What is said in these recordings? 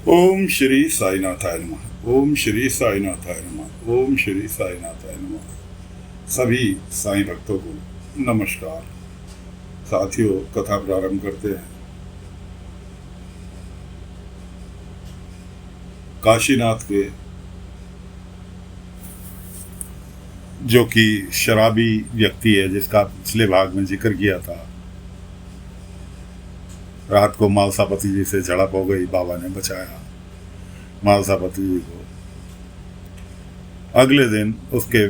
ओम श्री साईनाथाय नमः। ओम श्री साईनाथाय नमः। ओम श्री साईनाथाय नमः। सभी साईं भक्तों को नमस्कार। साथियों, कथा प्रारंभ करते हैं। काशीनाथ के जो कि शराबी व्यक्ति है, जिसका पिछले भाग में जिक्र किया था, रात को मालसापति जी से झड़प हो गई, बाबा ने बचाया मालसापति जी को। अगले दिन उसके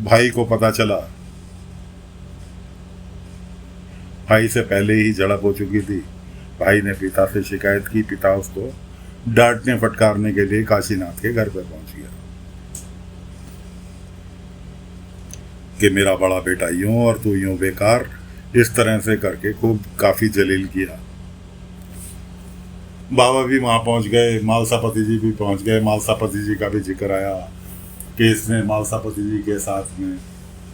भाई को पता चला, भाई से पहले ही झड़प हो चुकी थी। भाई ने पिता से शिकायत की, पिता उसको डांटने फटकारने के लिए काशीनाथ के घर पर पहुंच गया कि मेरा बड़ा बेटा यूं और तू यूं बेकार, इस तरह से करके खूब काफी जलील किया। बाबा भी वहां पहुंच गए, मालसापति जी भी पहुंच गए। मालसापति जी का भी जिक्र आया कि इसने मालसापति जी के साथ में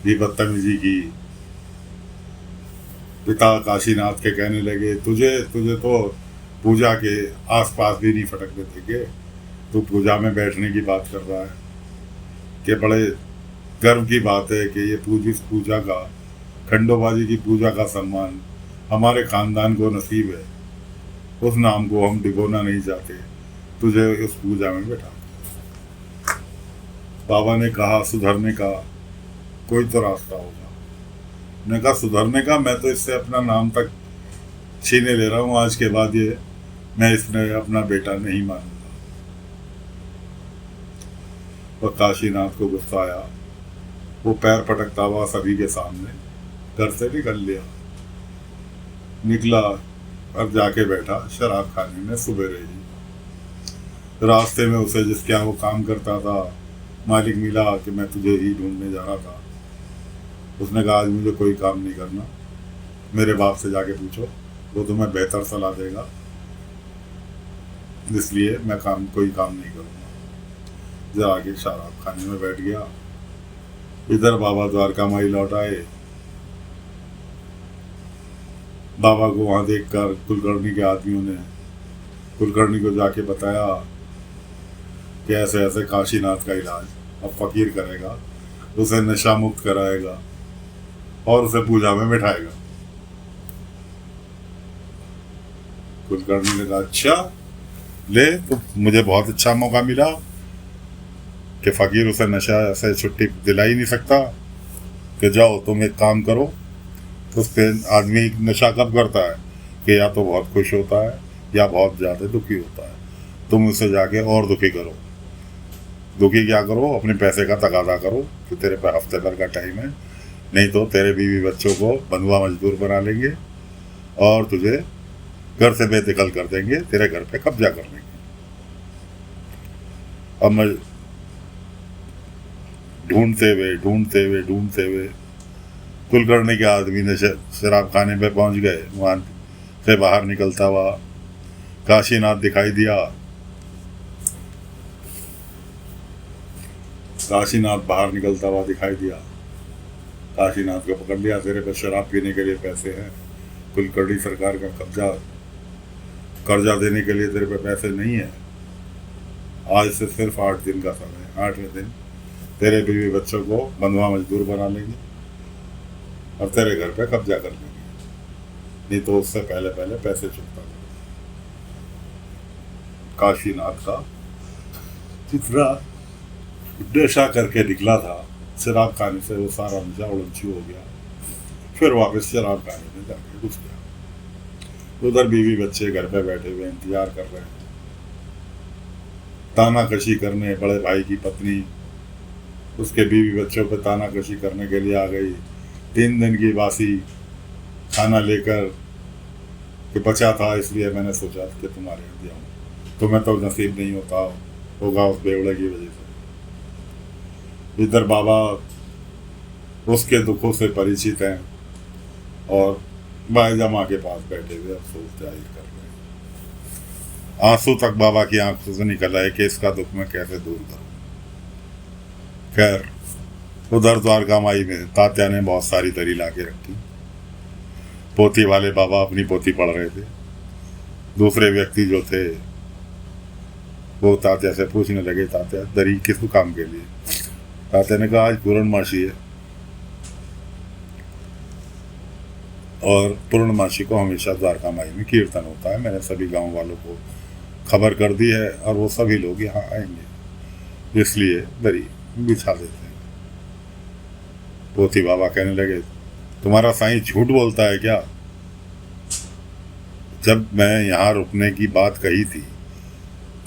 भी बदतमीजी की। पिता काशीनाथ के कहने लगे, तुझे तो पूजा के आसपास भी नहीं फटकने देंगे, तू पूजा में बैठने की बात कर रहा है। कि बड़े गर्व की बात है कि ये पूजा का, खंडोबाजी की पूजा का सम्मान हमारे खानदान को नसीब है। उस नाम को हम डिगोना नहीं चाहते, तुझे उस पूजा में बैठा। बाबा ने कहा, सुधरने का कोई तो रास्ता होगा। मैंने कहा, सुधरने का? मैं तो इससे अपना नाम तक छीने ले रहा हूँ आज के बाद। ये मैं इसमें अपना बेटा नहीं मानूंगा। और काशीनाथ को गुस्सा आया, वो पैर पटकता हुआ सभी के सामने घर से निकला और जाके बैठा शराब खाने में सुबेरे ही। रास्ते में उसे जिसके यहाँ वो काम करता था मालिक मिला कि मैं तुझे ही ढूंढने जा रहा था। उसने कहा, आज मुझे कोई काम नहीं करना, मेरे बाप से जाके पूछो, वो तुम्हें बेहतर सलाह देगा, इसलिए मैं कोई काम नहीं करूँगा। जरा आगे शराब खाने में बैठ गया। इधर बाबा द्वारका माई लौट आए। बाबा को वहां देखकर कुलकर्णी के आदमियों ने कुलकर्णी को जाके बताया कि ऐसे ऐसे काशीनाथ का इलाज अब फकीर करेगा, उसे नशा मुक्त कराएगा और उसे पूजा में बैठाएगा। कुलकर्णी ने कहा, अच्छा ले, तो मुझे बहुत अच्छा मौका मिला कि फकीर उसे नशा से छुट्टी दिला ही नहीं सकता, कि जाओ तुम एक काम करो। तो उससे आदमी नशा कब करता है कि या तो बहुत खुश होता है या बहुत ज़्यादा दुखी होता है। तुम उसे जाके और दुखी करो। दुखी क्या करो? अपने पैसे का तकाजा करो कि तेरे पे हफ्ते भर का टाइम है, नहीं तो तेरे बीवी बच्चों को बंधुआ मजदूर बना लेंगे और तुझे घर से बेदखल कर देंगे, तेरे घर पे कब्जा कर लेंगे। अब मैं ढूंढते हुए कुलकर्णी के आदमी ने शराब खाने पे पहुंच गए। वहां से बाहर निकलता हुआ काशीनाथ दिखाई दिया। काशीनाथ को पकड़ लिया, तेरे पे शराब पीने के लिए पैसे हैं, कुलकर्णी सरकार का कर्जा देने के लिए तेरे पे पैसे नहीं है। आज से सिर्फ 8 दिन का समय, 8वें दिन तेरे बीवी बच्चों को बंधुआ मजदूर बना लेंगे और तेरे घर पे कब्जा कर लेंगे, नहीं तो उससे पहले पैसे चुकता कर। काशीनाथ का जितना नशा करके निकला था शराब खाने से, वो सारा नशा उड़ंछू हो गया। फिर वापस शराब खाने में जाके घुस गया। उधर बीवी बच्चे घर पे बैठे हुए इंतजार कर रहे हैं। तानाकशी करने बड़े भाई की पत्नी उसके बीवी बच्चों पे तानाकशी करने के लिए आ गई। 3 दिन की बासी खाना लेकर कि बचा था, इसलिए मैंने सोचा कि तुम्हारे यहाँ दिया हूँ, तुम्हें तो नसीब नहीं होगा उस बेवड़े की वजह से। इधर बाबा उसके दुखों से परिचित हैं और बाईजामा के पास बैठे हुए अफसोस जाहिर कर रहे हैं। आंसू तक बाबा की आंखों से निकल आए कि इसका दुख मैं कैसे दूर करूं। खैर, उधर द्वारका माई में तात्या ने बहुत सारी दरी ला के रखी। पोती वाले बाबा अपनी पोती पढ़ रहे थे। दूसरे व्यक्ति जो थे वो तात्या से पूछने लगे, तात्या दरी किस काम के लिए? तात्या ने कहा आज पूर्णमासी है और पूर्णमासी को हमेशा द्वारका माई में कीर्तन होता है। मैंने सभी गांव वालों को खबर कर दी है और वो सभी लोग यहाँ आएंगे, इसलिए दरी बिछा देते हैं। पोथी बाबा कहने लगे, तुम्हारा साईं झूठ बोलता है क्या? जब मैं यहाँ रुकने की बात कही थी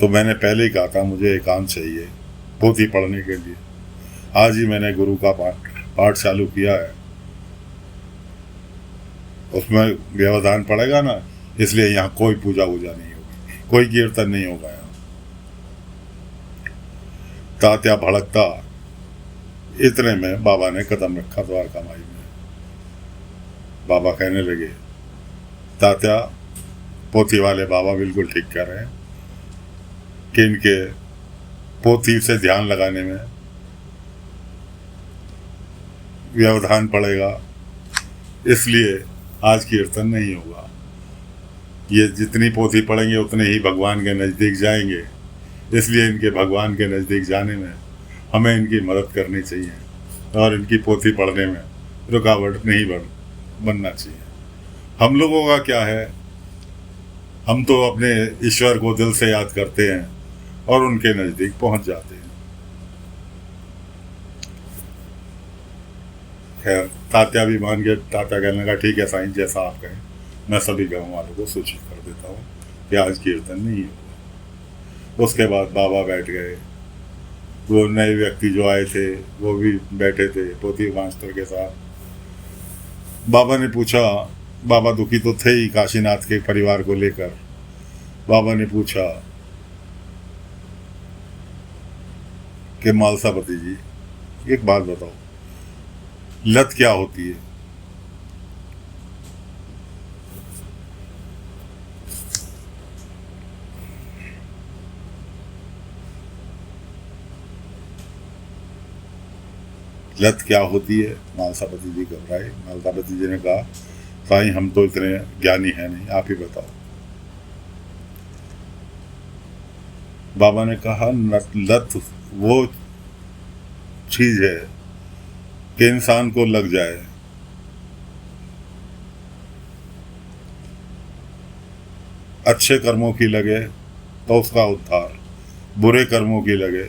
तो मैंने पहले ही कहा था मुझे एकांत चाहिए पोथी पढ़ने के लिए। आज ही मैंने गुरु का पाठ चालू किया है, उसमें व्यवधान पड़ेगा ना, इसलिए यहाँ कोई पूजा वूजा नहीं होगी, कोई कीर्तन नहीं होगा यहाँ। तात्या भड़कता, इतने में बाबा ने कदम रखा द्वारका माई में। बाबा कहने लगे, तात्या पोथी वाले बाबा बिल्कुल ठीक कह रहे हैं कि इनके पोथी से ध्यान लगाने में व्यवधान पड़ेगा, इसलिए आज कीर्तन नहीं होगा। ये जितनी पोथी पढ़ेंगे उतने ही भगवान के नज़दीक जाएंगे, इसलिए इनके भगवान के नज़दीक जाने में हमें इनकी मदद करनी चाहिए और इनकी पोथी पढ़ने में रुकावट नहीं बनना चाहिए। हम लोगों का क्या है, हम तो अपने ईश्वर को दिल से याद करते हैं और उनके नज़दीक पहुंच जाते हैं। खैर तात्या भी मान गए। तात्या कहने लगा, ठीक है साईं, जैसा आप कहें। मैं सभी गाँव वालों को सूचित कर देता हूँ कि आज कीर्तन नहीं होगा। उसके बाद बाबा बैठ गए। वो नए व्यक्ति जो आए थे वो भी बैठे थे पोथी मास्टर के साथ। बाबा ने पूछा, बाबा दुखी तो थे ही काशीनाथ के परिवार को लेकर। बाबा ने पूछा कि मालसापति जी एक बात बताओ, लत क्या होती है? लत क्या होती है? मालसापति जी घबराए। मालसापति जी ने कहा, साईं हम तो इतने ज्ञानी हैं नहीं, आप ही बताओ। बाबा ने कहा, लत वो चीज है कि इंसान को लग जाए, अच्छे कर्मों की लगे तो उसका उद्धार, बुरे कर्मों की लगे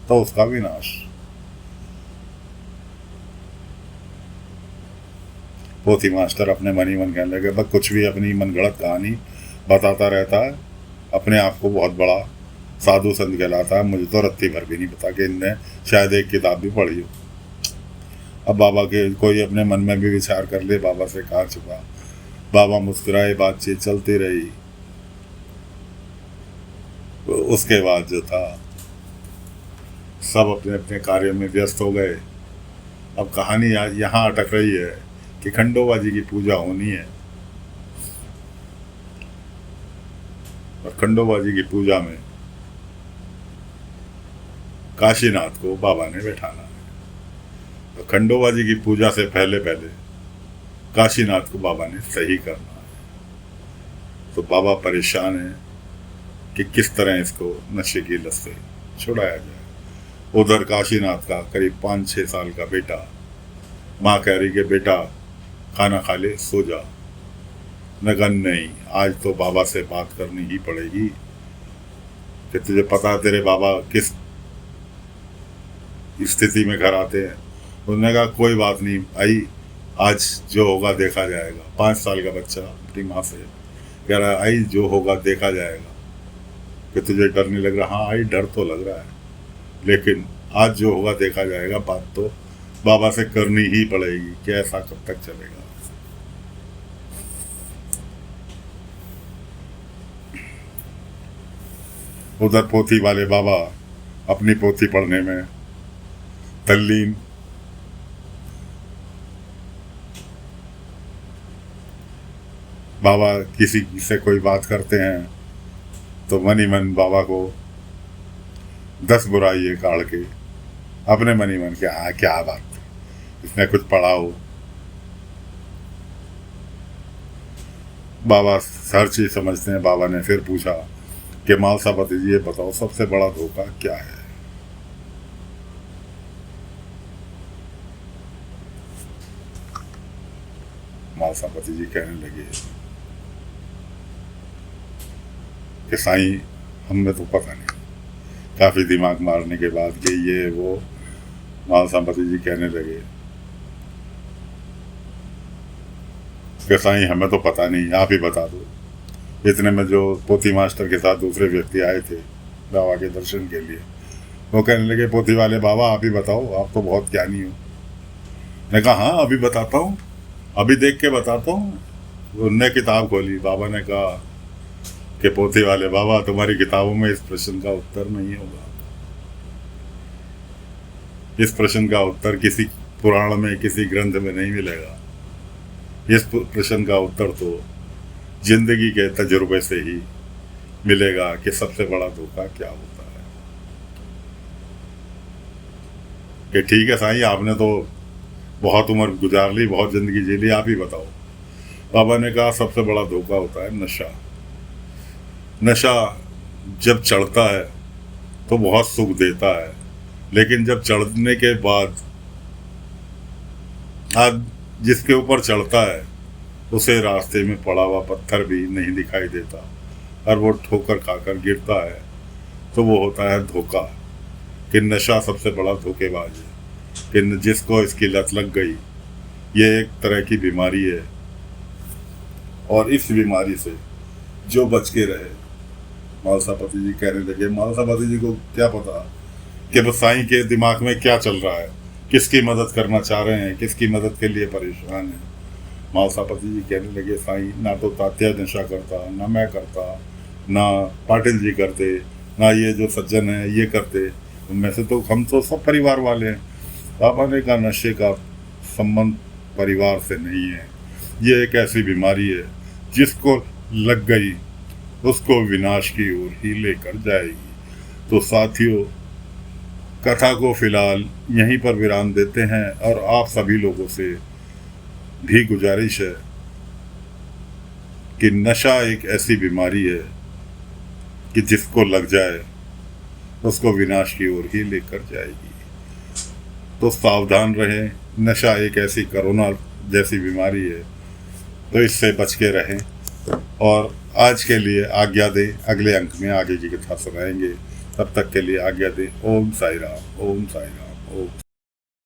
तो उसका विनाश। पोथी मास्टर अपने मन ही मन कहने लगे, बस कुछ भी अपनी मन गढ़ंत कहानी बताता रहता है, अपने आप को बहुत बड़ा साधु संत कहलाता है। मुझे तो रत्ती भर भी नहीं पता कि इनने शायद एक किताब भी पढ़ी हो। अब बाबा के कोई अपने मन में भी विचार कर ले, बाबा से कहाँ छुपा। बाबा मुस्कुराए, बातचीत चलती रही। उसके बाद जो था सब अपने अपने कार्य में व्यस्त हो गए। अब कहानी यहाँ अटक रही है कि खंडोबा जी की पूजा होनी है और खंडोबा जी की पूजा में काशीनाथ को बाबा ने बैठाना है। तो खंडोबा जी की पूजा से पहले पहले काशीनाथ को बाबा ने सही करना है। तो बाबा परेशान है कि किस तरह इसको नशे की लत से छुड़ाया जाए। उधर काशीनाथ का करीब 5-6 साल का बेटा, माँ कह रही कि बेटा खाना खा ले, सो जा। नगन नहीं, आज तो बाबा से बात करनी ही पड़ेगी कि तुझे पता तेरे बाबा किस स्थिति में घर आते हैं। उन्होंने कहा कोई बात नहीं आई, आज जो होगा देखा जाएगा। 5 साल का बच्चा अपनी माँ से कह रहा है, आई जो होगा देखा जाएगा। कि तुझे डर नहीं लग रहा? हाँ आई, डर तो लग रहा है, लेकिन आज जो होगा देखा जाएगा। बात तो बाबा से करनी ही पड़ेगी कि ऐसा कब तक चलेगा। उधर पोथी वाले बाबा अपनी पोथी पढ़ने में तल्लीन। बाबा किसी से कोई बात करते हैं तो मन ही मन बाबा को 10 बुराइयां काढ़ के अपने मन ही मन के, हाँ क्या बात, इसने कुछ पढ़ा हो। बाबा हर चीज़ समझते हैं। बाबा ने फिर पूछा कि मालसापति जी, ये बताओ सबसे बड़ा धोखा क्या है? मालसापति जी कहने लगे कि साईं, हमें तो पता नहीं। काफ़ी दिमाग मारने के बाद कि ये वो, मालसापति जी कहने लगे कि साईं, हमें तो पता नहीं, आप ही बता दो। इतने में जो पोथी मास्टर के साथ दूसरे व्यक्ति आए थे बाबा के दर्शन के लिए, वो कहने लगे, पोथी वाले बाबा, आप ही बताओ, आप तो बहुत ज्ञानी हो। मैं कहा, हाँ अभी बताता हूँ, अभी देख के बताता हूँ। उनने किताब खोली। बाबा ने कहा कि पोथी वाले बाबा, तुम्हारी किताबों में इस प्रश्न का उत्तर नहीं होगा। इस प्रश्न का उत्तर किसी पुराण में, किसी ग्रंथ में नहीं मिलेगा। इस प्रश्न का उत्तर तो जिंदगी के तजुर्बे से ही मिलेगा कि सबसे बड़ा धोखा क्या होता है। कि ठीक है साईं, आपने तो बहुत उम्र गुजार ली, बहुत जिंदगी जी ली, आप ही बताओ। बाबा ने कहा, सबसे बड़ा धोखा होता है नशा। नशा जब चढ़ता है तो बहुत सुख देता है, लेकिन जब चढ़ने के बाद आज जिसके ऊपर चढ़ता है उसे रास्ते में पड़ा हुआ पत्थर भी नहीं दिखाई देता और वो ठोकर खाकर गिरता है, तो वो होता है धोखा। कि नशा सबसे बड़ा धोखेबाज है। कि जिसको इसकी लत लग गई, ये एक तरह की बीमारी है, और इस बीमारी से जो बच के रहे। मालसापति जी कहने लगे, मालसापति जी को क्या पता कि वो साईं के दिमाग में क्या चल रहा है, किसकी मदद करना चाह रहे हैं, किसकी मदद के लिए परेशान हैं। मालसापति जी कहने लगे, साईं, ना तो तात्या नशा करता, ना मैं करता, ना पाटिल जी करते, ना ये जो सज्जन है ये करते, उनमें से तो हम तो सब परिवार वाले हैं। बाबा ने कहा, नशे का संबंध परिवार से नहीं है। ये एक ऐसी बीमारी है जिसको लग गई उसको विनाश की ओर ही लेकर जाएगी। तो साथियों, कथा को फिलहाल यहीं पर विराम देते हैं, और आप सभी लोगों से भी गुजारिश है कि नशा एक ऐसी बीमारी है कि जिसको लग जाए उसको विनाश की ओर ही लेकर जाएगी। तो सावधान रहें। नशा एक ऐसी कोरोना जैसी बीमारी है, तो इससे बच के रहें। और आज के लिए आज्ञा दें, अगले अंक में आगे की कथा सुनाएंगे। तब तक के लिए आज्ञा दें। ओम साई राम, ओम साई राम, ओम।